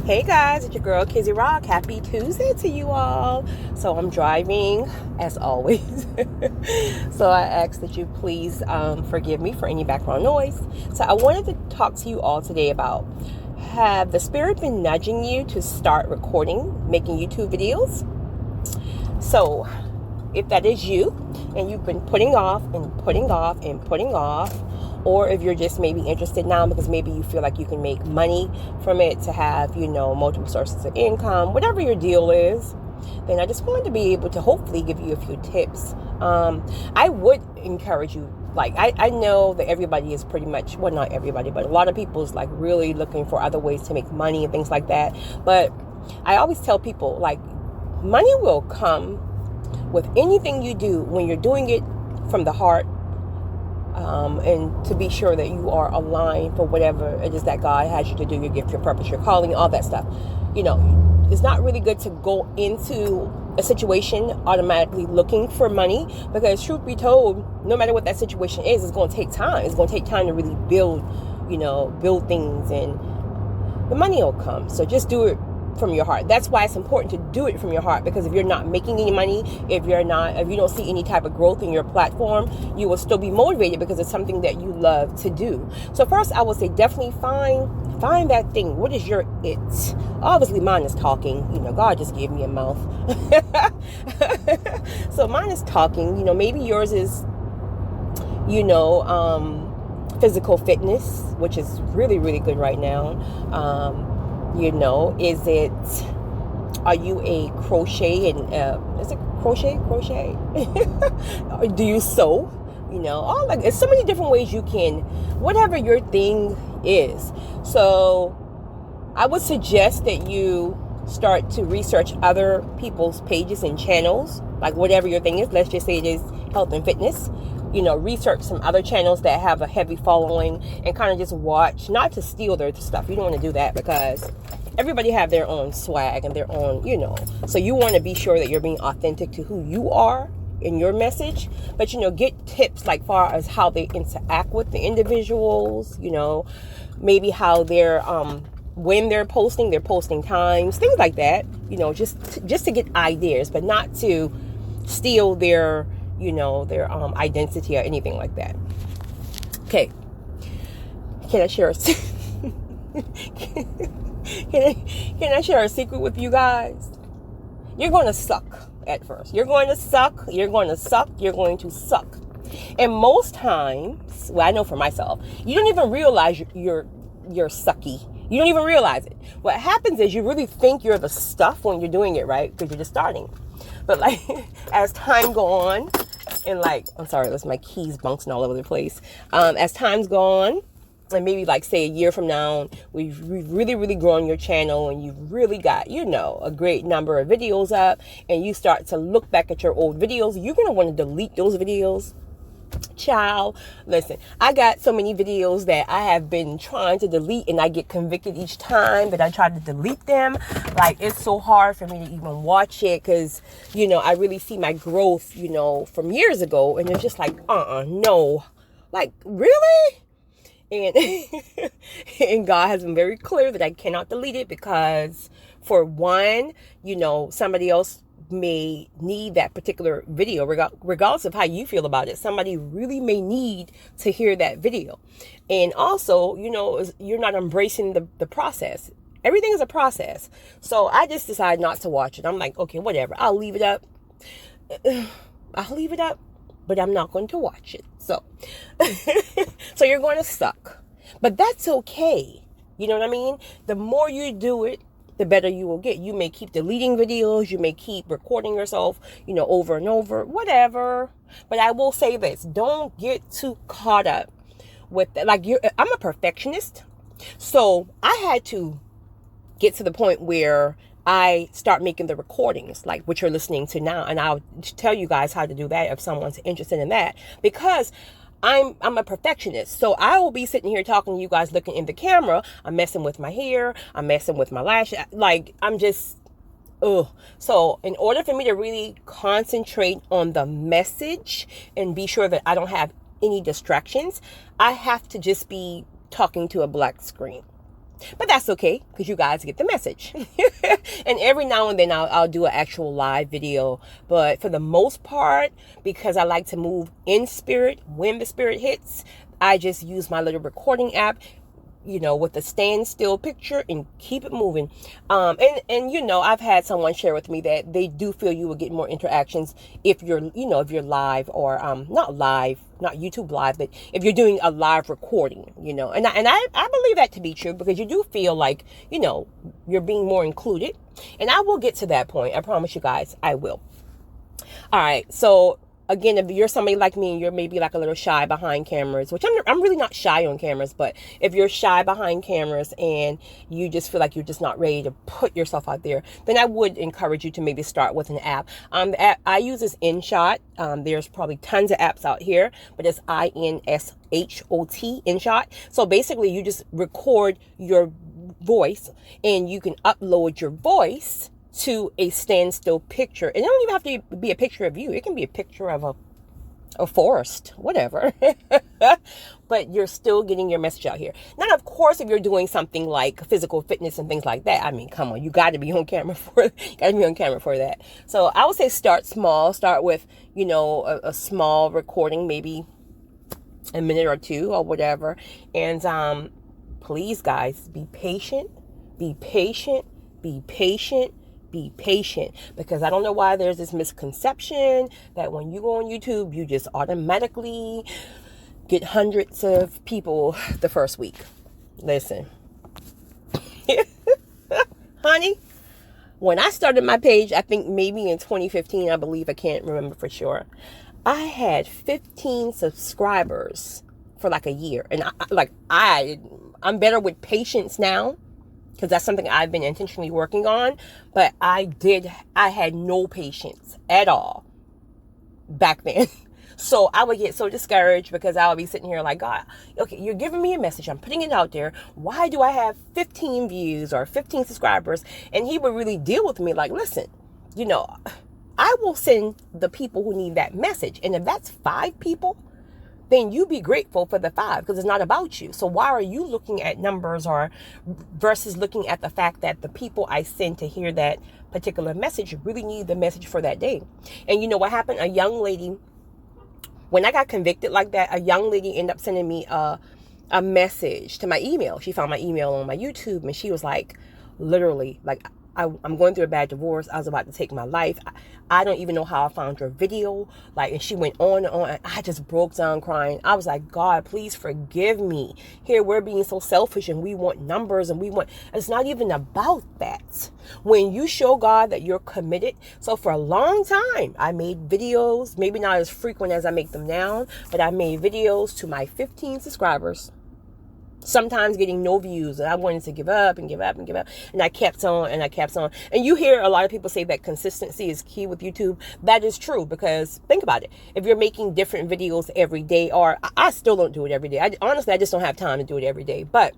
Hey guys, it's your girl Kizzy Rock. Happy Tuesday to you all. So I'm driving as always. So I ask that you please forgive me for any background noise. So I wanted to talk to you all today about, have the spirit been nudging you to start recording, making YouTube videos? So if that is you and you've been putting off and putting off and putting off, or if you're just maybe interested now because maybe you feel like you can make money from it to have, multiple sources of income, whatever your deal is, then I just wanted to be able to hopefully give you a few tips. I would encourage you, I know that everybody is pretty much, well, not everybody, but a lot of people is really looking for other ways to make money and things like that. But I always tell people, money will come with anything you do when you're doing it from the heart, and to be sure that you are aligned for whatever it is that God has you to do, your gift, your purpose, your calling, all that stuff. It's not really good to go into a situation automatically looking for money, because truth be told, no matter what that situation is, it's going to take time. It's going to take time to really build things, and the money will come. So just do it from your heart. That's why it's important to do it from your heart, because if you're not making any money, if you don't see any type of growth in your platform, you will still be motivated because it's something that you love to do. So first, I would say definitely find that thing. What is your it? Obviously mine is talking. God just gave me a mouth. So mine is talking. Maybe yours is physical fitness, which is really, really good right now. Are you a crochet and is it crochet? Or do you sew? There's so many different ways you can, whatever your thing is. So I would suggest that you start to research other people's pages and channels, whatever your thing is. Let's just say it is health and fitness. Research some other channels that have a heavy following and kind of just watch, not to steal their stuff. You don't want to do that, because everybody have their own swag and their own, so you want to be sure that you're being authentic to who you are in your message. But, get tips far as how they interact with the individuals, maybe how they're, when they're posting times, things like that, just to get ideas, but not to steal their identity or anything like that. Okay. Can I share can I share a secret with you guys? You're going to suck at first. You're going to suck. And most times, well, I know for myself, you don't even realize you're sucky. You don't even realize it. What happens is you really think you're the stuff when you're doing it, right? Because you're just starting. But as time go on, and I'm sorry, that's my keys bouncing all over the place. As time's gone, and maybe say a year from now, we've really, really grown your channel, and you've really got, a great number of videos up, and you start to look back at your old videos, you're going to want to delete those videos. Child, listen, I got so many videos that I have been trying to delete, and I get convicted each time that I try to delete them. It's so hard for me to even watch it, because I really see my growth from years ago, and it's just no, really. And and God has been very clear that I cannot delete it, because for one, somebody else may need that particular video, regardless of how you feel about it. Somebody really may need to hear that video. And also, you're not embracing the process. Everything is a process. So I just decided not to watch it. I'm okay, whatever. I'll leave it up. But I'm not going to watch it. So, so you're going to suck. But that's okay. You know what I mean? The more you do it, the better you will get. You may keep deleting videos. You may keep recording yourself, over and over, whatever. But I will say this. Don't get too caught up with that. I'm a perfectionist. So I had to get to the point where I start making the recordings, like what you're listening to now. And I'll tell you guys how to do that if someone's interested in that, because I'm a perfectionist. So I will be sitting here talking to you guys, looking in the camera. I'm messing with my hair. I'm messing with my lashes. I'm just, So in order for me to really concentrate on the message and be sure that I don't have any distractions, I have to just be talking to a black screen. But that's okay, because you guys get the message. And every now and then I'll do an actual live video. But for the most part, because I like to move in spirit, when the spirit hits, I just use my little recording app, with the standstill picture, and keep it moving. And I've had someone share with me that they do feel you will get more interactions if you're live, or not live, not YouTube live, but if you're doing a live recording, and I believe that to be true, because you do feel like, you're being more included. And I will get to that point. I promise you guys, I will. All right. So again, if you're somebody like me and you're maybe like a little shy behind cameras, which I'm really not shy on cameras, but if you're shy behind cameras and you just feel like you're just not ready to put yourself out there, then I would encourage you to maybe start with an app. The app I use is InShot. There's probably tons of apps out here, but it's InShot, InShot. So basically you just record your voice and you can upload your voice to a standstill picture. And it don't even have to be a picture of you. It can be a picture of a forest, whatever. But you're still getting your message out here. Now, of course, if you're doing something like physical fitness and things like that, I mean, come on, you got to be on camera for that. So I would say start small. Start with, a small recording, maybe a minute or two or whatever. And please, guys, be patient. Be patient. Be patient. Be patient, because I don't know why there's this misconception that when you go on YouTube, you just automatically get hundreds of people the first week. Listen, honey, when I started my page, I think maybe in 2015, I believe, I can't remember for sure, I had 15 subscribers for like a year. And I'm better with patience now, because that's something I've been intentionally working on. But I had no patience at all back then. So I would get so discouraged, because I would be sitting here like, God, okay, you're giving me a message. I'm putting it out there. Why do I have 15 views or 15 subscribers? And he would really deal with me like, listen, I will send the people who need that message. And if that's 5 people, then you be grateful for the 5, because it's not about you. So why are you looking at numbers versus looking at the fact that the people I send to hear that particular message really need the message for that day? And you know what happened? A young lady, when I got convicted like that, a young lady ended up sending me a message to my email. She found my email on my YouTube, and she was like, literally, like, I'm going through a bad divorce. I was about to take my life. I don't even know how I found your video. And she went on and on. And I just broke down crying. I was like, God, please forgive me. Here we're being so selfish, and we want numbers, and it's not even about that. When you show God that you're committed. So for a long time, I made videos, maybe not as frequent as I make them now, but I made videos to my 15 subscribers. Sometimes getting no views, and I wanted to give up. And I kept on and I kept on. And you hear a lot of people say that consistency is key with YouTube. That is true, because think about it. If you're making different videos every day, or I still don't do it every day. Honestly, I just don't have time to do it every day. But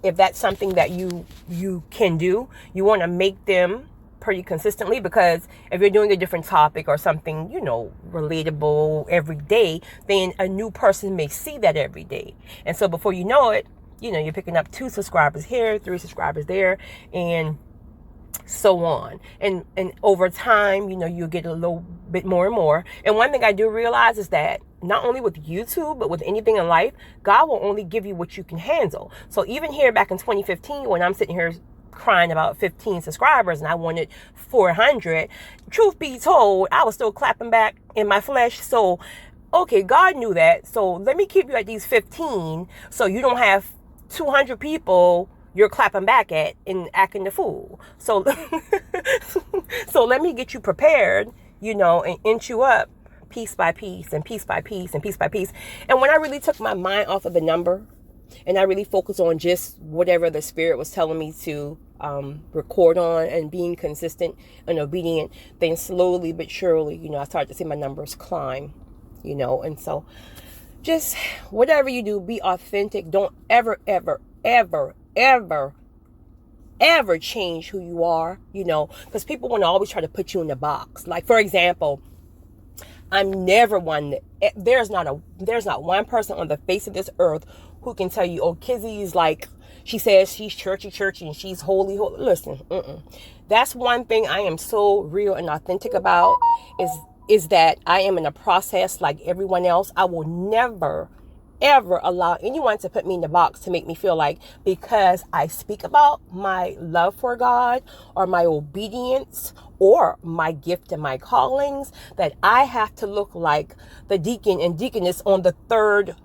if that's something that you can do, you want to make them pretty consistently, because if you're doing a different topic or something, relatable every day, then a new person may see that every day. And so before you know it, you're picking up 2 subscribers here, 3 subscribers there, and so on. And over time, you'll get a little bit more and more. And one thing I do realize is that not only with YouTube, but with anything in life, God will only give you what you can handle. So even here back in 2015, when I'm sitting here crying about 15 subscribers and I wanted 400, truth be told, I was still clapping back in my flesh. So, okay, God knew that. So let me keep you at these 15, so you don't have 200 people you're clapping back at and acting the fool. So, so let me get you prepared, and inch you up piece by piece and piece by piece and piece by piece. And when I really took my mind off of the number and I really focused on just whatever the Spirit was telling me to record on and being consistent and obedient, then slowly but surely, I started to see my numbers climb, and so just whatever you do, be authentic. Don't ever, ever, ever, ever, ever change who you are, because people want to always try to put you in the box. Like, for example, I'm never one that, there's not one person on the face of this earth who can tell you, oh, Kizzy's like, She says she's churchy and she's holy. Listen, that's one thing I am so real and authentic about is that I am in a process like everyone else. I will never ever allow anyone to put me in the box to make me feel like because I speak about my love for God or my obedience or my gift and my callings, that I have to look like the deacon and deaconess on the third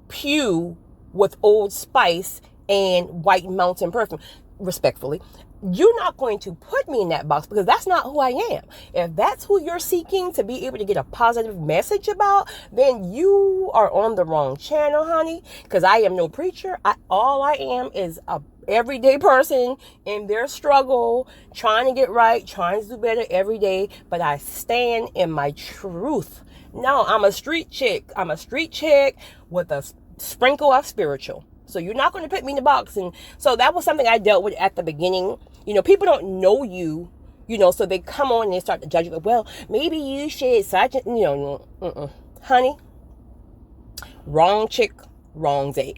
pew with Old Spice and White Mountain perfume. Respectfully, you're not going to put me in that box because that's not who I am. If that's who you're seeking to be able to get a positive message about, then you are on the wrong channel, honey, because I am no preacher. All I am is a everyday person in their struggle, trying to get right, trying to do better every day, but I stand in my truth. No, I'm a street chick. I'm a street chick with a sprinkle of spiritual. So you're not going to put me in the box. And so that was something I dealt with at the beginning. You know, people don't know you, you know, so they come on and they start to judge you. Like, well, maybe you should, such, you know, honey, wrong chick, wrong day.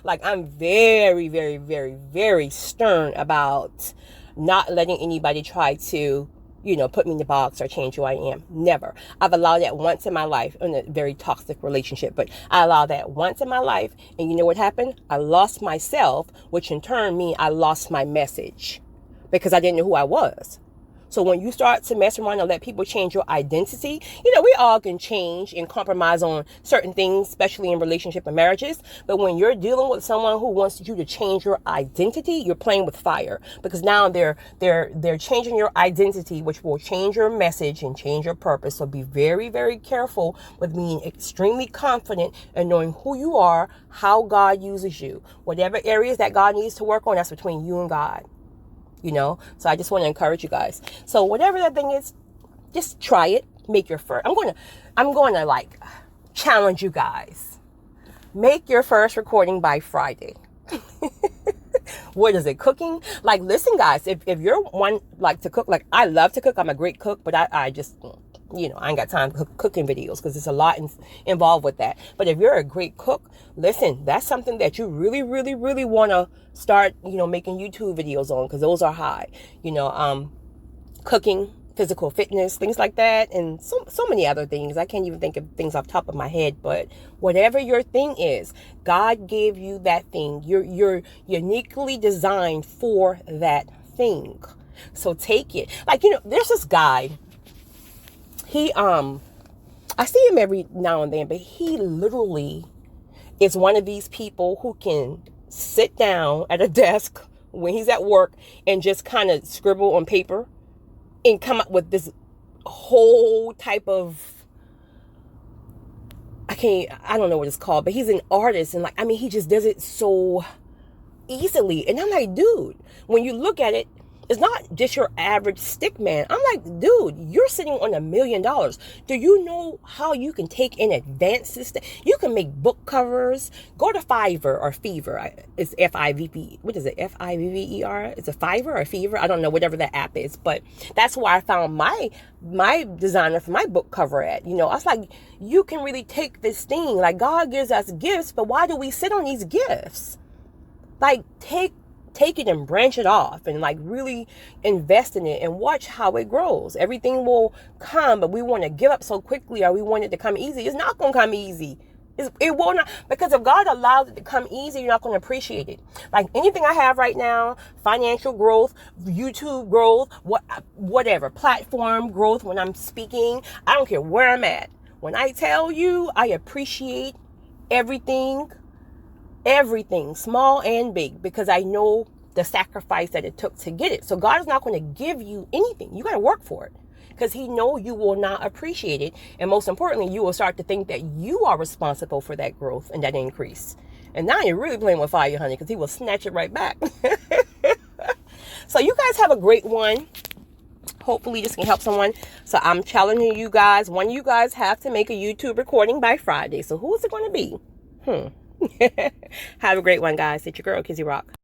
Like, I'm very, very, very, very stern about not letting anybody try to, you know, put me in the box or change who I am. Never. I've allowed that once in my life in a very toxic relationship, but I allowed that once in my life. And you know what happened? I lost myself, which in turn means I lost my message because I didn't know who I was. So when you start to mess around and let people change your identity, you know, we all can change and compromise on certain things, especially in relationship and marriages. But when you're dealing with someone who wants you to change your identity, you're playing with fire, because now they're changing your identity, which will change your message and change your purpose. So be very, very careful with being extremely confident and knowing who you are, how God uses you. Whatever areas that God needs to work on, that's between you and God. You know, so I just want to encourage you guys. So whatever that thing is, just try it. Make your first. I'm going to like challenge you guys. Make your first recording by Friday. What is it? Cooking? Like, listen, guys, if you're one like to cook, like I love to cook. I'm a great cook, but I just, you know, I ain't got time to cook cooking videos because there's a lot involved with that. But if you're a great cook, listen, that's something that you really, really, really want to start, you know, making YouTube videos on, because those are high, you know, cooking, physical fitness, things like that, and so many other things. I can't even think of things off the top of my head, but whatever your thing is, God gave you that thing. You're uniquely designed for that thing. So take it. Like, you know, there's this guy. He, I see him every now and then, but he literally is one of these people who can sit down at a desk when he's at work and just kind of scribble on paper and come up with this whole type of, I don't know what it's called, but he's an artist. And like, I mean, he just does it so easily. And I'm like, dude, when you look at it, it's not just your average stick man. I'm like, dude, you're sitting on $1 million. Do you know how you can take an advanced system? You can make book covers. Go to Fiverr or Fever. It's F-I-V-V. What is it? F-I-V-V-E-R? It's a Fiverr or Fever? I don't know, whatever that app is. But that's where I found my designer for my book cover at. You know, I was like, you can really take this thing. Like, God gives us gifts, but why do we sit on these gifts? Like, take it and branch it off and like really invest in it and watch how it grows. Everything will come, but we want to give up so quickly, or we want it to come easy. It's not going to come easy. It will not, because if God allows it to come easy, you're not going to appreciate it. Like anything I have right now, financial growth, YouTube growth, whatever, platform growth when I'm speaking, I don't care where I'm at. When I tell you, I appreciate everything, small and big, because I know the sacrifice that it took to get it. So God is not going to give you anything. You got to work for it, because he know you will not appreciate it. And most importantly, you will start to think that you are responsible for that growth and that increase. And now you're really playing with fire, honey, because he will snatch it right back. So you guys have a great one. Hopefully this can help someone. So I'm challenging you guys. One of you guys have to make a YouTube recording by Friday. So who is it going to be? Have a great one, guys. It's your girl, Kizzy Rock.